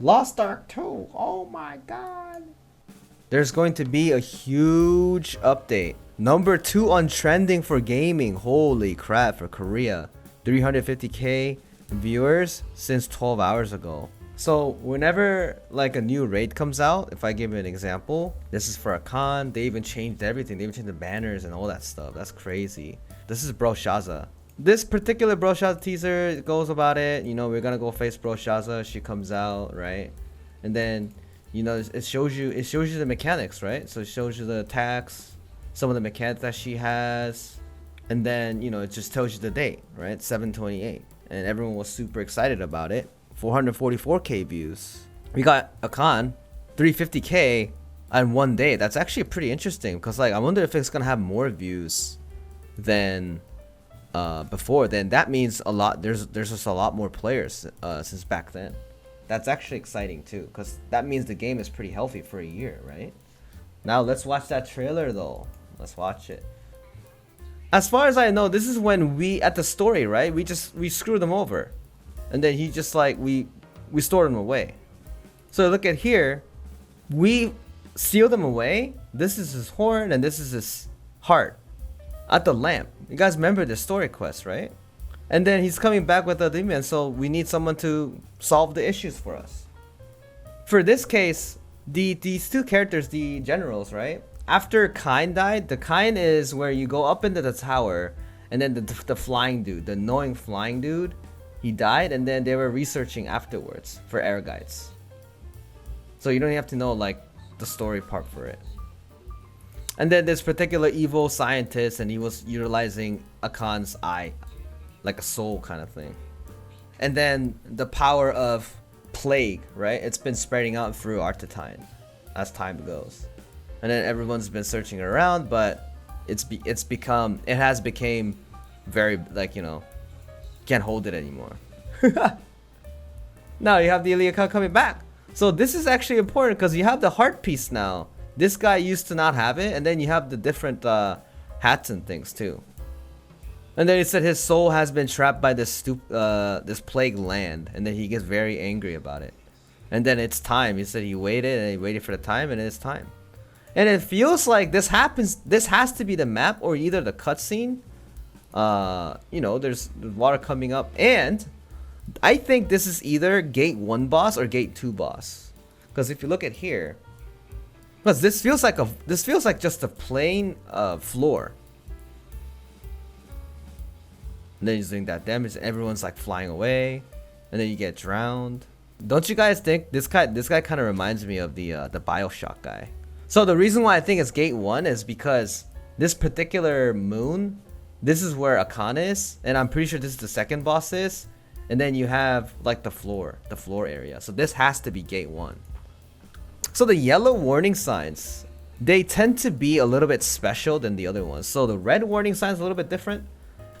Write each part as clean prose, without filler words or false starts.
Lostark 2. Oh my god. There's going to be a huge update. Number 2 on trending for gaming. Holy crap, for Korea. 350k viewers since 12 hours ago. So whenever like a new raid comes out, if I give you an example, this is for a con. They even changed everything. They even changed the banners and all that stuff. That's crazy. This is Bro Shaza. This particular Bro Shaza teaser goes about it. You know, we're gonna go face Bro Shaza. She comes out, right? And then, you know, it shows you the mechanics, right? So it shows you the attacks, some of the mechanics that she has, and then, you know, it just tells you the date, right? 7/28, and everyone was super excited about it. 444k views. We got a con 350k on one day. That's actually pretty interesting because, like, I wonder if it's gonna have more views than before. Then that means a lot. There's just a lot more players since back then. That's actually exciting too, because that means the game is pretty healthy for a year, right? Now let's watch that trailer though. Let's watch it. As far as I know, this is when we at the story, right? We screwed them over, and then he just like we stored them away. So look at here, we sealed them away. This is his horn, and this is his heart at the lamp. You guys remember the story quest, right? And then he's coming back with a demon, so we need someone to solve the issues for us. For this case, these two characters, the generals, right? After Kine died, the Kine is where you go up into the tower, and then the flying dude, the annoying flying dude, he died, and then they were researching afterwards for air guides. So you don't have to know like the story part for it. And then this particular evil scientist, and he was utilizing Akan's eye, like a soul kind of thing. And then the power of plague, right? It's been spreading out through Artetine as time goes. And then everyone's been searching around, but it has become very, like, you know, can't hold it anymore. Now you have the Iliakan coming back. So this is actually important because you have the heart piece now. This guy used to not have it, and then you have the different hats and things too. And then he said his soul has been trapped by this plague land, and then he gets very angry about it. And then it's time. He said he waited and he waited for the time, and it's time. And it feels like this happens. This has to be the map or either the cutscene. You know, there's water coming up, and I think this is either Gate 1 boss or Gate 2 boss. Because if you look at here, because this feels like just a plain floor. And then he's doing that damage, and everyone's like flying away, and then you get drowned. Don't you guys think this guy kind of reminds me of the BioShock guy? So the reason why I think it's Gate 1 is because this particular moon, this is where Akan is, and I'm pretty sure this is the second boss is, and then you have like the floor area. So this has to be Gate 1. So the yellow warning signs, they tend to be a little bit special than the other ones. So the red warning sign is a little bit different.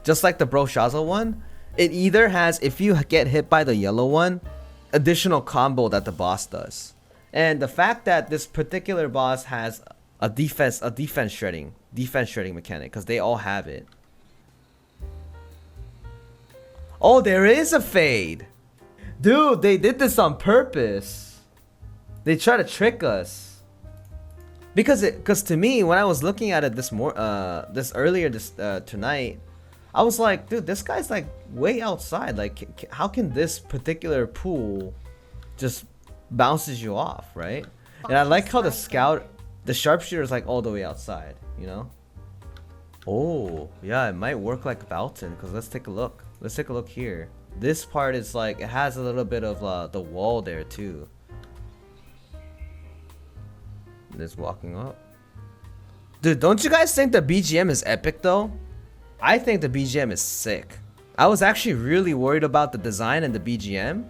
Just like the Bro Shaza one, it either has, if you get hit by the yellow one, additional combo that the boss does. And the fact that this particular boss has a defense shredding mechanic, because they all have it. Oh, there is a fade. Dude, they did this on purpose. They try to trick us. Because to me, when I was looking at it earlier tonight, I was like, dude, this guy's like way outside. Like, how can this particular pool just bounces you off, right? And I like how the sharpshooter is like all the way outside, you know? Oh, yeah, it might work like Valton, because let's take a look. Let's take a look here. This part is like, it has a little bit of the wall there too. It's walking up. Dude, don't you guys think the BGM is epic though? I think the BGM is sick. I was actually really worried about the design and the BGM,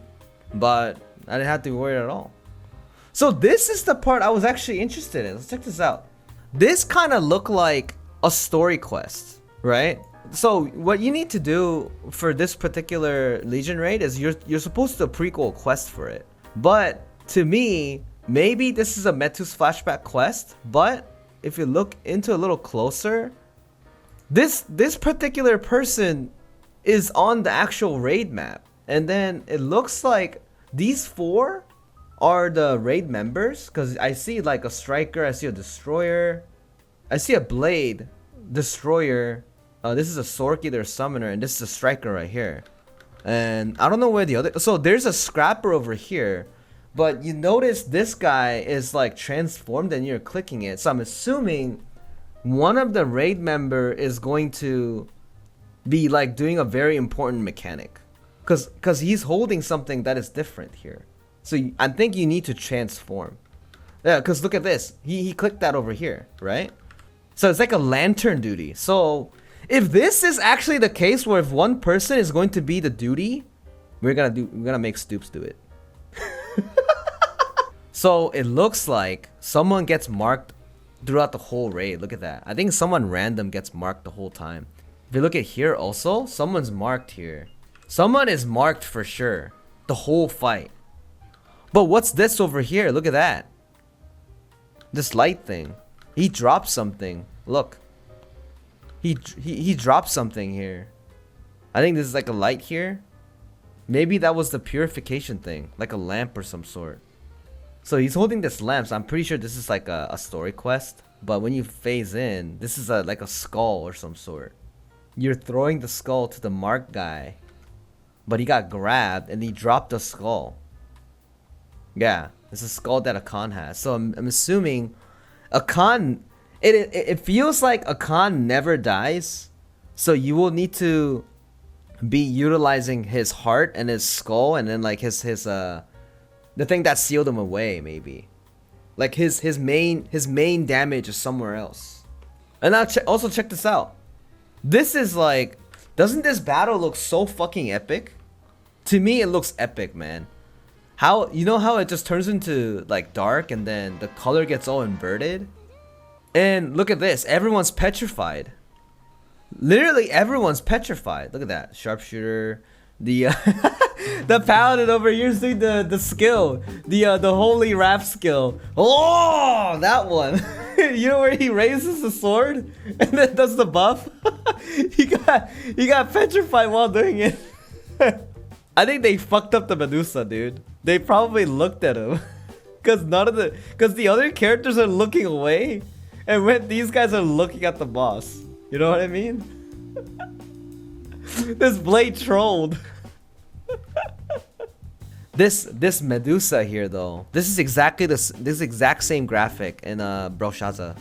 but I didn't have to be worried at all. So this is the part I was actually interested in. Let's check this out. This kind of looked like a story quest, right? So what you need to do for this particular Legion raid is you're supposed to prequel quest for it. But to me, maybe this is a Medusa flashback quest, but if you look into a little closer, this particular person is on the actual raid map, and then it looks like these four are the raid members, because I see like a striker, I see a destroyer, I see a blade, destroyer. This is a Sork, either a summoner, and this is a striker right here. And I don't know where the other. So there's a scrapper over here, but you notice this guy is like transformed, and you're clicking it. So I'm assuming one of the raid member is going to be like doing a very important mechanic, because he's holding something that is different here. So I think you need to transform. Yeah, because look at this. He clicked that over here, right? So it's like a lantern duty. So if this is actually the case, where if one person is going to be the duty, we're gonna make Stoops do it. So it looks like someone gets marked throughout the whole raid. Look at that. I think someone random gets marked the whole time. If you look at here also, someone's marked here. Someone is marked for sure the whole fight. But what's this over here? Look at that. This light thing. He dropped something. Look. He dropped something here. I think this is like a light here. Maybe that was the purification thing, like a lamp or some sort. So he's holding this lamp, so I'm pretty sure this is like a story quest. But when you phase in, this is like a skull or some sort. You're throwing the skull to the marked guy, but he got grabbed and he dropped the skull. Yeah, it's a skull that Akan has. So I'm assuming Akan, it feels like Akan never dies. So you will need to be utilizing his heart and his skull, and then like his the thing that sealed him away, maybe. Like his main damage is somewhere else. And now also check this out. This is like, doesn't this battle look so fucking epic? To me, it looks epic, man. How, you know how it just turns into like dark and then the color gets all inverted? And look at this, everyone's petrified. Literally everyone's petrified. Look at that, sharpshooter. The the paladin over here is doing the skill, the holy wrath skill. Oh, that one. You know where he raises the sword and then does the buff? he got petrified while doing it. I think they fucked up the Medusa, dude. They probably looked at him. Cause the other characters are looking away, and when these guys are looking at the boss. You know what I mean? This blade trolled. This Medusa here though, this is exactly this exact same graphic in Broshaza.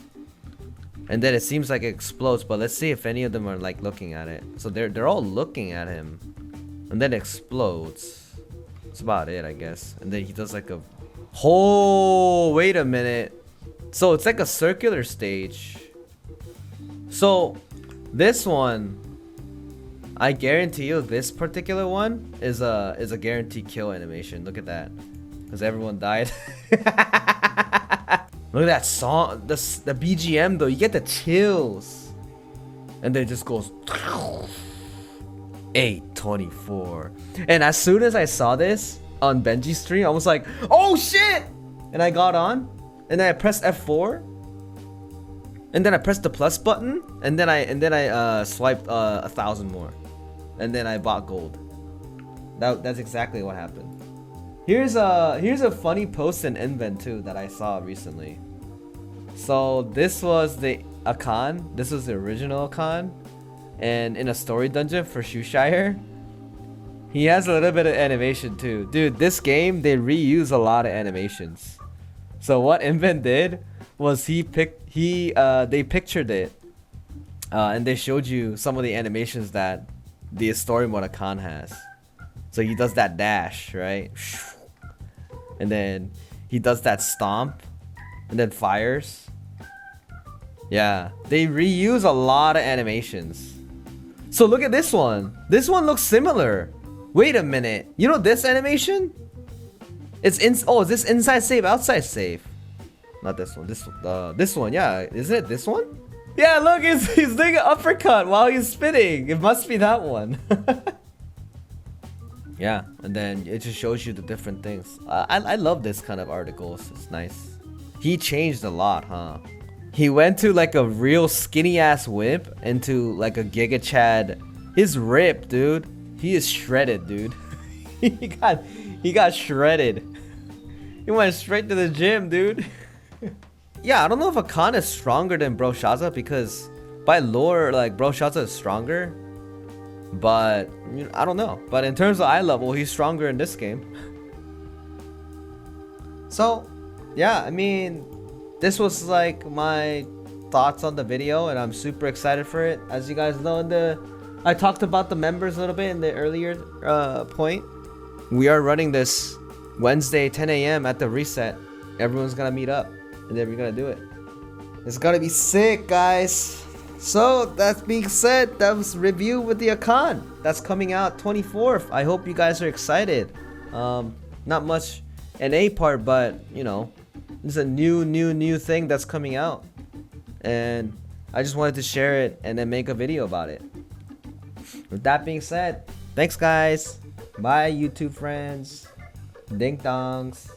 And then it seems like it explodes, but let's see if any of them are like looking at it. So they're all looking at him. And then it explodes. That's about it, I guess. And then he does like a... Oh, wait a minute. So it's like a circular stage. So this one, I guarantee you this particular one is a guaranteed kill animation. Look at that. Because everyone died. Look at that song. The BGM though, you get the chills. And then it just goes 824. And as soon as I saw this on Benji's stream, I was like, oh shit! And I got on, and then I pressed F4, and then I pressed the plus button, and then I swiped 1,000 more, and then I bought gold. That's exactly what happened. Here's a funny post in Invent too that I saw recently. So this was the Akan. This was the original Akan. And in a story dungeon for Shoeshire, he has a little bit of animation too. Dude, this game, they reuse a lot of animations. So what Invent did was they pictured it. And they showed you some of the animations that the story mode Akan has. So he does that dash, right? And then he does that stomp. And then fires. Yeah, they reuse a lot of animations. So look at this one. This one looks similar. Wait a minute. You know this animation? Is this inside save, outside save? Not this one. This one. Yeah, isn't it this one? Yeah, look, he's doing an uppercut while he's spinning. It must be that one. Yeah, and then it just shows you the different things. I love this kind of articles. It's nice. He changed a lot, huh? He went to like a real skinny ass whip into like a Giga Chad. He's ripped, dude. He is shredded, dude. he got shredded. He went straight to the gym, dude. Yeah, I don't know if Akan is stronger than Broshaza because by lore, like Broshaza is stronger. But you know, I don't know. But in terms of eye level, he's stronger in this game. So, yeah, I mean, this was like my thoughts on the video, and I'm super excited for it. As you guys know, I talked about the members a little bit in the earlier point. We are running this Wednesday 10 a.m. at the reset. Everyone's gonna meet up, and then we're gonna do it. It's gonna be sick, guys. So that being said, that was review with the Akan. That's coming out 24th. I hope you guys are excited. Not much NA part, but you know, it's a new thing that's coming out, and I just wanted to share it and then make a video about it. With that being said, thanks guys. Bye YouTube friends. Ding dongs.